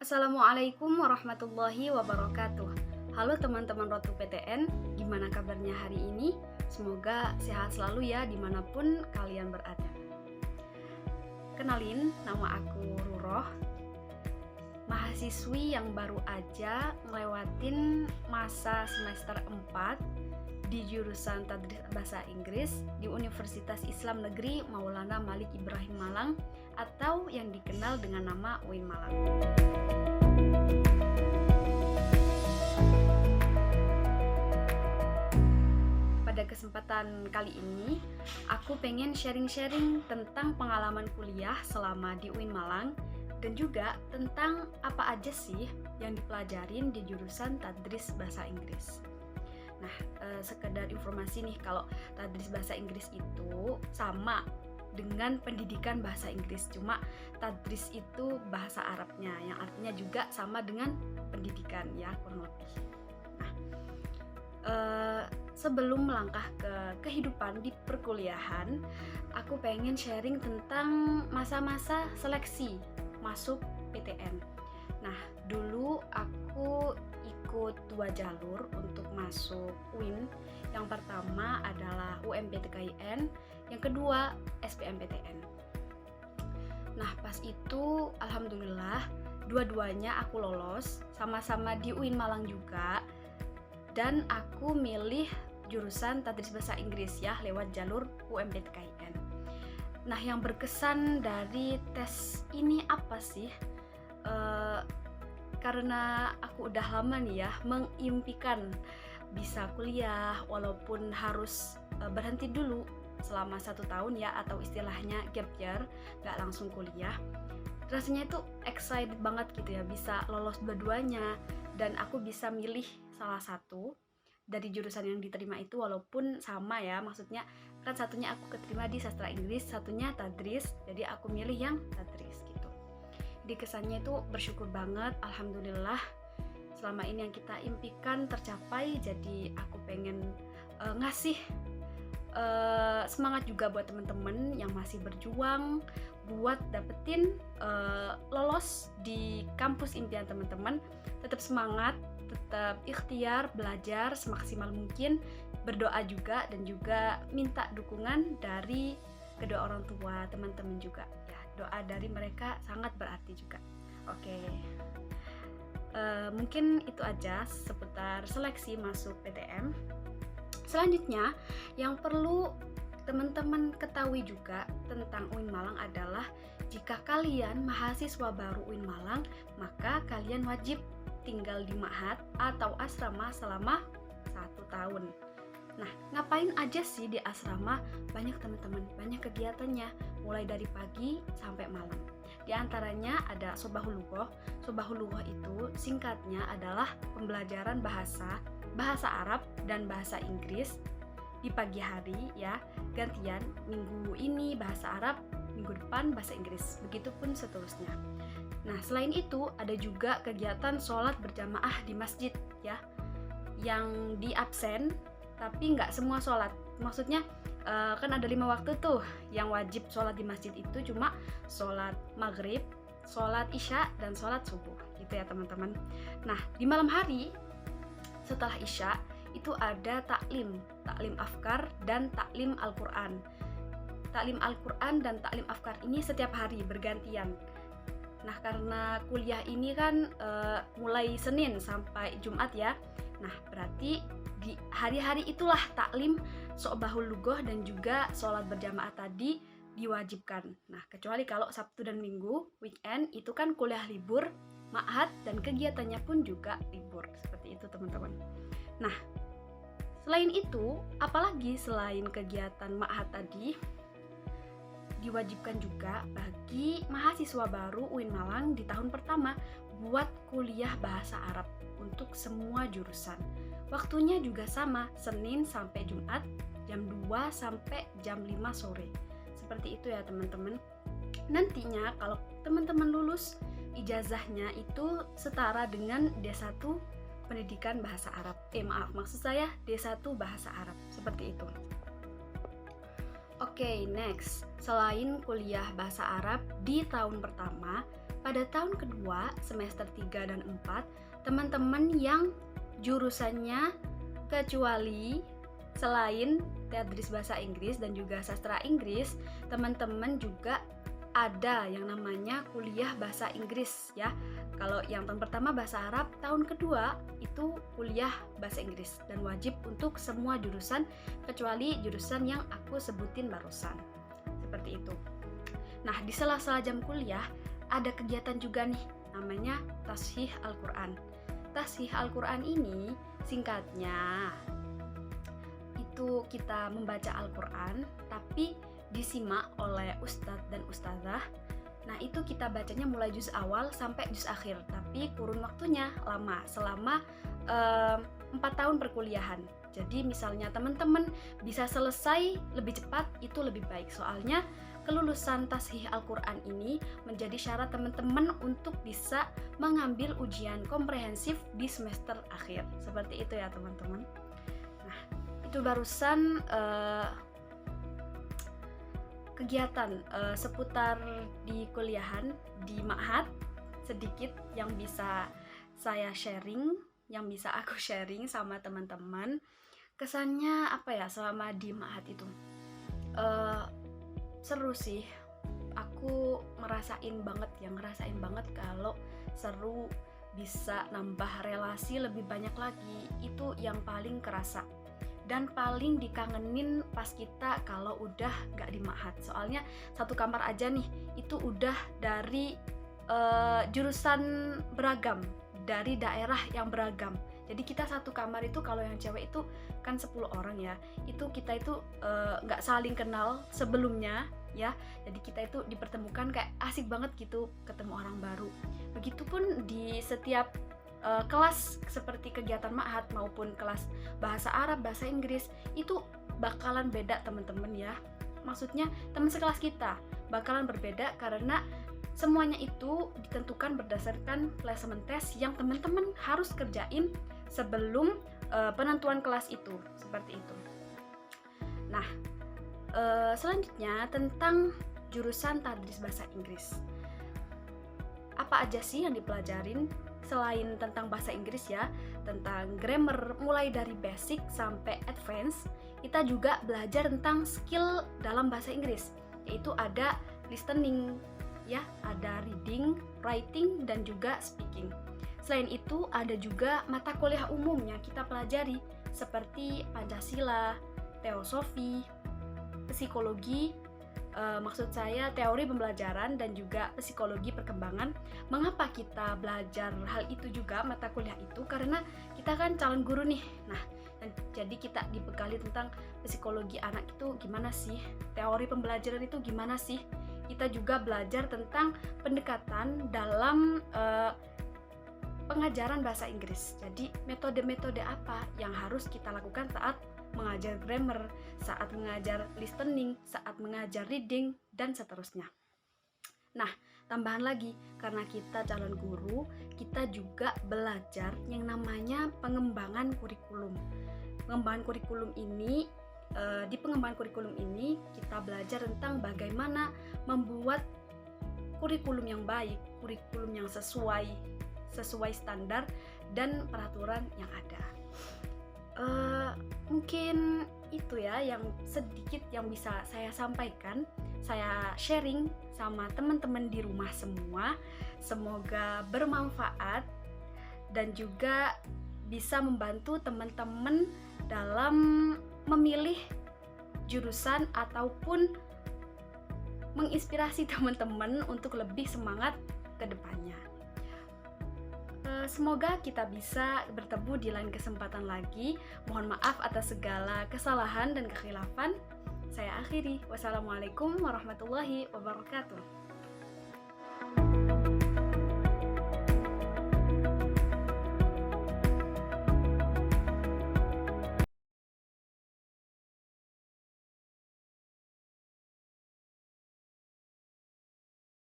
Assalamualaikum warahmatullahi wabarakatuh. Halo teman-teman Rotu PTN, gimana kabarnya hari ini? Semoga sehat selalu ya dimanapun kalian berada. Kenalin, nama aku Ruroh, mahasiswi yang baru aja ngelewatin masa semester 4 di jurusan Tadris Bahasa Inggris di Universitas Islam Negeri Maulana Malik Ibrahim Malang atau yang dikenal dengan nama UIN Malang. Pada kesempatan kali ini, aku pengen sharing-sharing tentang pengalaman kuliah selama di UIN Malang dan juga tentang apa aja sih yang dipelajarin di jurusan Tadris Bahasa Inggris. Nah, sekedar informasi nih, kalau Tadris Bahasa Inggris itu sama dengan pendidikan bahasa Inggris, cuma Tadris itu bahasa Arabnya, yang artinya juga sama dengan pendidikan ya, kurang lebih. Nah, sebelum melangkah ke kehidupan di perkuliahan, aku pengen sharing tentang masa-masa seleksi masuk PTN. Nah, dulu aku ikut 2 jalur untuk masuk UIN. Yang pertama adalah UMPTKIN, yang kedua SBMPTN. Nah, pas itu alhamdulillah dua-duanya aku lolos, sama-sama di UIN Malang juga. Dan aku milih jurusan Tadris Bahasa Inggris ya lewat jalur UMPTKIN. Nah, yang berkesan dari tes ini apa sih? Karena aku udah lama nih ya mengimpikan bisa kuliah walaupun harus berhenti dulu selama 1 tahun ya, atau istilahnya gap year, gak langsung kuliah. Rasanya itu excited banget gitu ya, bisa lolos dua-duanya dan aku bisa milih salah satu dari jurusan yang diterima itu, walaupun sama ya, maksudnya kan satunya aku keterima di sastra Inggris, satunya Tadris, jadi aku milih yang Tadris gitu. Jadi kesannya itu bersyukur banget, alhamdulillah selama ini yang kita impikan tercapai. Jadi aku pengen ngasih semangat juga buat temen-temen yang masih berjuang buat dapetin lolos di kampus impian teman-teman. Tetap semangat, tetap ikhtiar, belajar semaksimal mungkin, berdoa juga, dan juga minta dukungan dari kedua orang tua teman-teman juga ya. Doa dari mereka sangat berarti juga. Oke. Mungkin itu aja seputar seleksi masuk PTM. Selanjutnya, yang perlu teman-teman ketahui juga tentang UIN Malang adalah jika kalian mahasiswa baru UIN Malang, maka kalian wajib tinggal di ma'had atau asrama selama 1 tahun. Nah, ngapain aja sih di asrama? Banyak teman-teman, banyak kegiatannya, mulai dari pagi sampai malam. Di antaranya ada Sobahul Lughah. Sobahul Lughah itu singkatnya adalah pembelajaran bahasa Arab dan bahasa Inggris di pagi hari ya, gantian minggu ini bahasa Arab, minggu depan bahasa Inggris, begitupun seterusnya. Nah, selain itu ada juga kegiatan sholat berjamaah di masjid ya, yang di absen tapi nggak semua sholat. Maksudnya kan ada 5 waktu tuh yang wajib sholat di masjid, itu cuma sholat maghrib, sholat isya, dan sholat subuh gitu ya teman-teman. Nah, di malam hari setelah isya itu ada taklim afkar dan taklim Al-Quran. Taklim Al-Quran dan taklim afkar ini setiap hari bergantian. Nah, karena kuliah ini kan mulai Senin sampai Jumat ya. Nah, berarti di hari-hari itulah taklim Sobahul Lughah dan juga sholat berjamaah tadi diwajibkan. Nah, kecuali kalau Sabtu dan Minggu, weekend, itu kan kuliah libur, ma'had, dan kegiatannya pun juga libur. Seperti itu teman-teman. Nah, selain itu, apalagi selain kegiatan ma'had tadi, diwajibkan juga bagi mahasiswa baru UIN Malang di tahun pertama buat kuliah bahasa Arab untuk semua jurusan. Waktunya juga sama, Senin sampai Jumat, jam 2 sampai jam 5 sore. Seperti itu ya teman-teman. Nantinya kalau teman-teman lulus, ijazahnya itu setara dengan D1 pendidikan bahasa Arab. Maksud saya D1 bahasa Arab. Seperti itu. Oke, next. Selain kuliah bahasa Arab di tahun pertama, pada tahun kedua, semester 3 dan 4, teman-teman yang jurusannya kecuali selain tadris bahasa Inggris dan juga sastra Inggris, teman-teman juga ada yang namanya kuliah bahasa Inggris ya. Kalau yang tahun pertama bahasa Arab, tahun kedua itu kuliah bahasa Inggris dan wajib untuk semua jurusan kecuali jurusan yang aku sebutin barusan. Seperti itu. Nah, di sela-sela jam kuliah ada kegiatan juga nih namanya Tashih Al-Quran. Tashih Al-Quran ini singkatnya itu kita membaca Al-Quran tapi disimak oleh ustadz dan ustazah. Nah, itu kita bacanya mulai juz awal sampai juz akhir, tapi kurun waktunya lama, selama 4 tahun perkuliahan. Jadi misalnya teman-teman bisa selesai lebih cepat, itu lebih baik. Soalnya kelulusan Tashih Al-Quran ini menjadi syarat teman-teman untuk bisa mengambil ujian komprehensif di semester akhir. Seperti itu ya teman-teman. Nah, itu barusan kegiatan seputar di kuliahan di Ma'had, sedikit yang bisa saya sharing, yang bisa aku sharing sama teman-teman. Kesannya apa ya selama di Ma'had itu? Seru sih. Aku ngerasain banget kalau seru, bisa nambah relasi lebih banyak lagi. Itu yang paling kerasa dan paling dikangenin pas kita kalau udah gak di Ma'had. Soalnya satu kamar aja nih itu udah dari jurusan beragam, dari daerah yang beragam. Jadi kita satu kamar itu kalau yang cewek itu kan 10 orang ya, itu kita itu gak saling kenal sebelumnya ya. Jadi kita itu dipertemukan kayak asik banget gitu ketemu orang baru. Begitupun di setiap kelas seperti kegiatan Ma'had maupun kelas bahasa Arab, bahasa Inggris itu bakalan beda teman-teman ya. Maksudnya teman sekelas kita bakalan berbeda karena semuanya itu ditentukan berdasarkan placement test yang teman-teman harus kerjain sebelum penentuan kelas itu. Seperti itu. Nah, selanjutnya tentang jurusan tadris bahasa Inggris. Apa aja sih yang dipelajarin? Selain tentang bahasa Inggris ya, tentang grammar mulai dari basic sampai advance, kita juga belajar tentang skill dalam bahasa Inggris, yaitu ada listening ya, ada reading, writing, dan juga speaking. Selain itu ada juga mata kuliah umum yang kita pelajari seperti Pancasila, teosofi, psikologi, maksud saya teori pembelajaran dan juga psikologi perkembangan. Mengapa kita belajar hal itu juga, mata kuliah itu? Karena kita kan calon guru nih. Nah, jadi kita dibekali tentang psikologi anak itu gimana sih, teori pembelajaran itu gimana sih. Kita juga belajar tentang pendekatan dalam pengajaran bahasa Inggris. Jadi metode-metode apa yang harus kita lakukan saat mengajar grammar, saat mengajar listening, saat mengajar reading, dan seterusnya. Nah, tambahan lagi, karena kita calon guru, kita juga belajar yang namanya pengembangan kurikulum. Pengembangan kurikulum ini, di pengembangan kurikulum ini kita belajar tentang bagaimana membuat kurikulum yang baik, kurikulum yang sesuai standar dan peraturan yang ada. Mungkin itu ya yang sedikit yang bisa saya sampaikan, saya sharing sama teman-teman di rumah semua. Semoga bermanfaat dan juga bisa membantu teman-teman dalam memilih jurusan ataupun menginspirasi teman-teman untuk lebih semangat ke depannya. Semoga kita bisa bertemu di lain kesempatan lagi. Mohon maaf atas segala kesalahan dan kekhilafan. Saya akhiri. Wassalamualaikum warahmatullahi wabarakatuh.